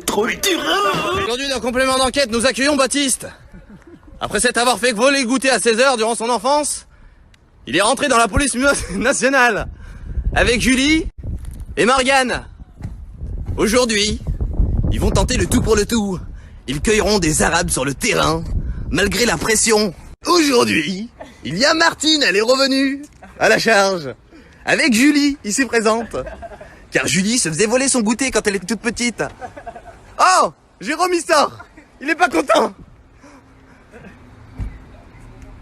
Trop dur. Aujourd'hui, dans complément d'enquête, nous accueillons Baptiste. Après s'être avoir fait voler le goûter à 16h durant son enfance, il est rentré dans la police nationale avec Julie et Morgane. Aujourd'hui, ils vont tenter le tout pour le tout. Ils cueilleront des Arabes sur le terrain, malgré la pression. Aujourd'hui, il y a Martine, elle est revenue à la charge, avec Julie, ici présente. Car Julie se faisait voler son goûter quand elle était toute petite. Oh, Jérôme il sort. Il est pas content.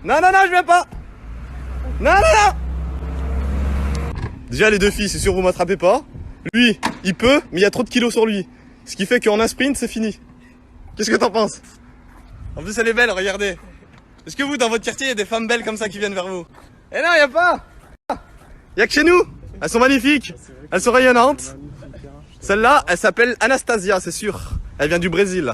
Non, je viens pas. Non. Déjà les deux filles, c'est sûr vous m'attrapez pas. Lui, il peut, mais il y a trop de kilos sur lui. Ce qui fait qu'en un sprint, c'est fini. Qu'est-ce que t'en penses? En plus elle est belle, regardez. Est-ce que vous, dans votre quartier, il y a des femmes belles comme ça qui viennent vers vous? Eh non, il y a pas. Il y a que chez nous. Elles sont magnifiques. Elles sont rayonnantes. Celle-là, elle s'appelle Anastasia, c'est sûr. Elle vient du Brésil.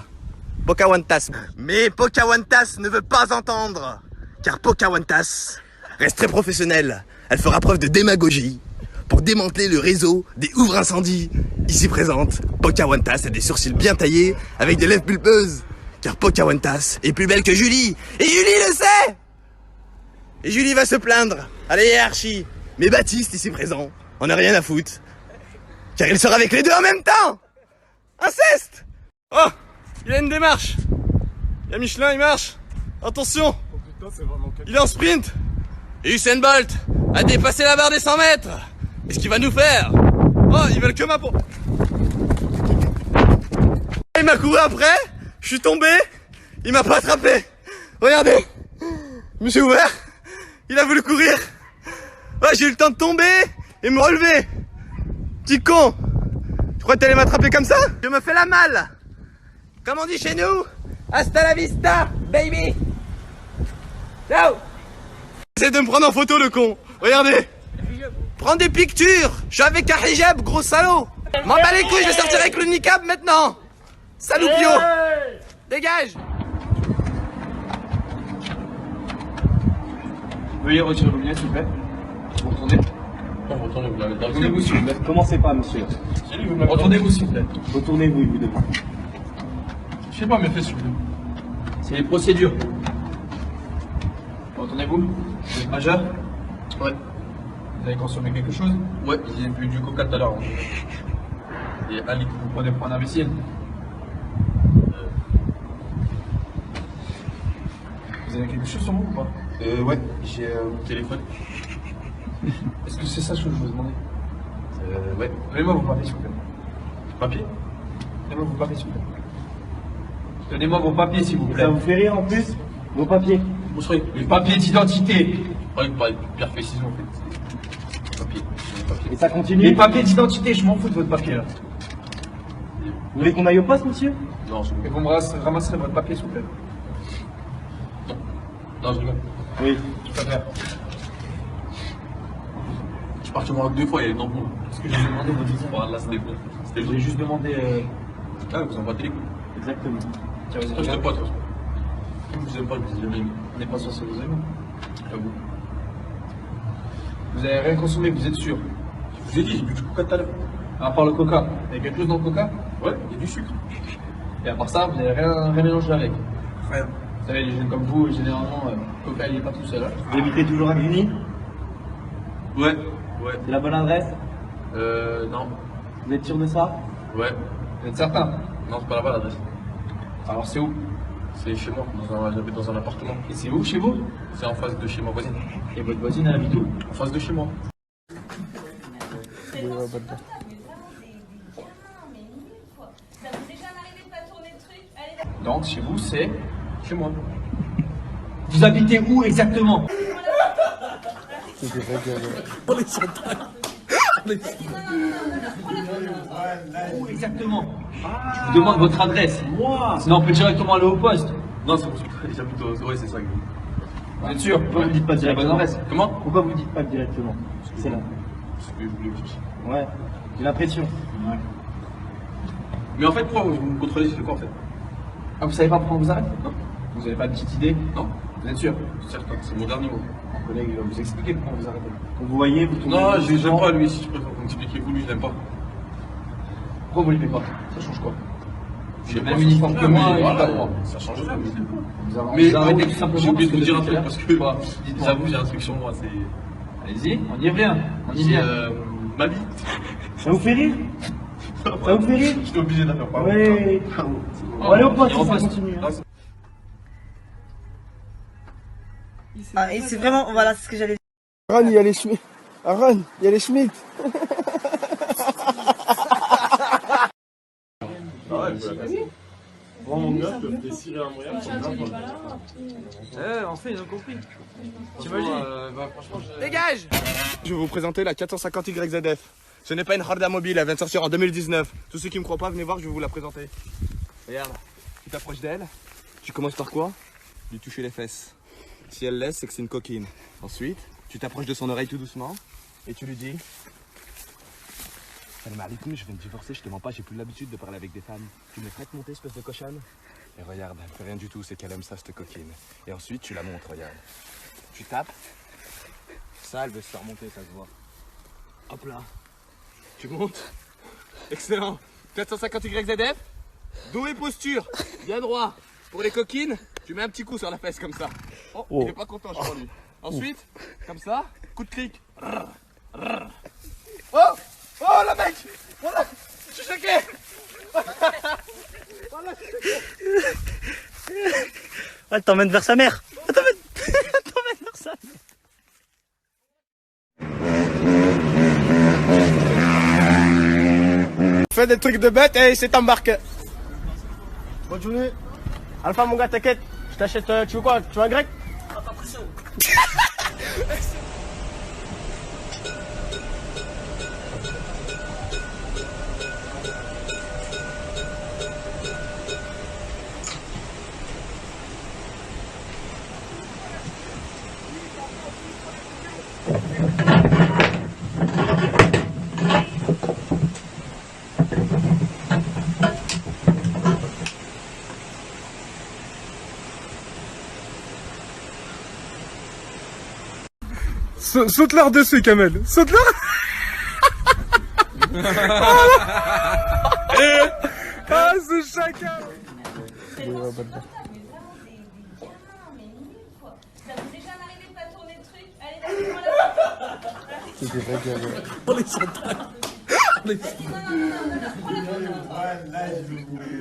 Pocahontas. Mais Pocahontas ne veut pas entendre. Car Pocahontas reste très professionnelle. Elle fera preuve de démagogie pour démanteler le réseau des ouvres-incendies. Ici présente, Pocahontas a des sourcils bien taillés avec des lèvres pulpeuses. Car Pocahontas est plus belle que Julie. Et Julie le sait. Et Julie va se plaindre à la hiérarchie. Mais Baptiste, ici présent, on n'a rien à foutre. Car il sera avec les deux en même temps. Inceste. Oh, il a une démarche. Il y a Michelin, il marche. Attention. Il est en sprint. Et Usain Bolt a dépassé la barre des 100 mètres. Qu'est-ce qu'il va nous faire? Oh, ils veulent que ma peau. Il m'a couru après. Je suis tombé. Il m'a pas attrapé. Regardez. Je me suis ouvert. Il a voulu courir. Ouais, j'ai eu le temps de tomber et me relever. Petit con. Tu crois que t'allais m'attraper comme ça? Je me fais la malle. Comme on dit chez nous. Hasta la vista, baby. Ciao. Essaye de me prendre en photo, le con. Regardez. Prends des pictures. Je suis avec un hijab, gros salaud. M'en bats les couilles, je vais sortir avec le niqab maintenant. Saloupio. Dégage. Veuillez retirer vos lunettes, s'il vous plaît. Vous retournez. Retournez-vous, s'il vous plaît. Commencez pas, monsieur. Retournez-vous, s'il vous plaît. Retournez-vous, il vous demande. Je sais pas, mais faites, s'il vous plaît. C'est les procédures. Retournez-vous. Vous êtes majeur? Ouais. Vous avez consommé quelque chose? Ouais, j'ai bu du coca tout à l'heure. Et un litre, vous prenez pour un imbécile? Vous avez quelque chose sur vous ou pas? Ouais, j'ai mon téléphone. Est-ce que c'est ça ce que je vous demandais? Ouais. Donnez-moi vos papiers, s'il vous plaît. Papiers? Donnez-moi vos papiers, s'il vous plaît. Donnez-moi vos papiers, s'il vous plaît. Ça vous fait rire en plus? Vos papiers? Les papiers d'identité. Ouais, vous parlez de Pierre Fécision, en fait. Papiers. Et ça continue? Les papiers d'identité, je m'en fous de votre papier, là. Vous voulez qu'on aille au poste, monsieur? Non, je veux. Et vous me ramasserez votre papier, s'il vous plaît. Non, je rigole. Oui. Je préfère. Je suis parti au Maroc 2 fois, il y a une ampoule. Est-ce que j'ai demandé votre visa? Là, c'était bon. J'ai juste demandé. Ah, vous en battez les couilles. Exactement. Tiens, vas-y. Je t'aime pas, de toute façon. Je vous aime pas, je vous ai jamais aimé. On n'est pas censé vous aimer. J'avoue. Vous avez rien consommé, vous êtes sûr? Je vous ai dit, j'ai bu du coca tout à l'heure. À part le coca, il y a quelque chose dans le coca? Ouais, il y a du sucre. Et à part ça, vous n'avez rien mélangé avec? Rien. Vous savez, les jeunes comme vous, généralement, le coca, il n'est pas tout seul. Hein. Vous habitez toujours à Grigny? Ouais. C'est la bonne adresse? Non. Vous êtes sûr de ça? Ouais. Vous êtes certain? Non, c'est pas la bonne adresse. Alors c'est où? C'est chez moi, j'habite dans un appartement. Et c'est où chez vous? C'est en face de chez ma voisine. Et votre voisine, elle habite où? En face de chez moi. Donc chez vous, c'est chez moi. Vous habitez où exactement? Où exactement? Je vous demande votre adresse. Sinon on peut directement aller au poste. Non, c'est pour ça que j'habite au... Ouais, c'est ça. Vous êtes sûr? Pourquoi vous ne dites pas directement? Comment? Pourquoi vous ne dites pas directement? C'est là. Ouais, j'ai l'impression. Ouais. Mais en fait, pourquoi vous me contrôlez sur quoi en fait? Ah, vous savez pas pourquoi on vous arrête? Non. Vous n'avez pas de petite idée? Non. Vous êtes sûr? Certain, c'est mon dernier mot. Mon collègue va vous expliquer pourquoi on vous arrête. Quand vous voyez, vous tournez. Non, j'aime pas lui, si je préfère vous m'expliquez vous, lui, je l'aime pas. Pourquoi vous les payez pas? Ça change quoi? J'ai le même uniforme que moi, voilà. Ça change tout. Mais vous arrêtez tout simplement. J'ai oublié de vous parce dire un que truc parce que Quoi j'avoue, j'ai un truc sur moi, c'est. Allez-y, on y vient. On y vient. Ma vie. Ça vous fait rire? Ça vous fait rire? J'étais obligé de la faire parler. Ouais. On va aller au poste, Et on ça passe. continue. Hein. Ah, et c'est vraiment, voilà, c'est ce que j'allais dire. Aaron, il y a les Schmitt. Aaron, il y a les Schmitt. Enfin, ils ont compris. Dégage! Je vais vous présenter la 450 YZF. Ce n'est pas une Honda mobile, elle vient de sortir en 2019. Tous ceux qui me croient pas, venez voir, je vais vous la présenter. Regarde, tu t'approches d'elle, tu commences par quoi? Lui toucher les fesses. Si elle laisse, c'est que c'est une coquine. Ensuite, tu t'approches de son oreille tout doucement et tu lui dis: Salam alaikum, je viens de divorcer, je te mens pas, j'ai plus l'habitude de parler avec des femmes. Tu me ferais te monter, espèce de cochonne? Et regarde, elle fait rien du tout, c'est qu'elle aime ça, cette coquine. Et ensuite, tu la montres, regarde. Tu tapes. Ça, elle veut se faire monter, ça se voit. Hop là. Tu montes. Excellent. 450 YZF. Dos et posture. Bien droit. Pour les coquines, tu mets un petit coup sur la fesse comme ça. Oh, il est pas content, je crois, lui. Ensuite, comme ça, coup de clic. Oh! Oh, le mec! Voilà! Je suis choqué! Elle t'emmène vers sa mère. Elle t'emmène vers sa mère. Fais des trucs de bête et c'est embarqué. Bonne journée. Alpha, mon gars, t'inquiète. Je t'achète, tu veux quoi? Tu veux un grec? Saute-leur dessus, Kamel. Saute-leur. Ah, ce chacal. Ça vous est déjà arrivé de pas tourner le truc? Allez, vas-y, prends la. On les Vas-y, non, prends la photo.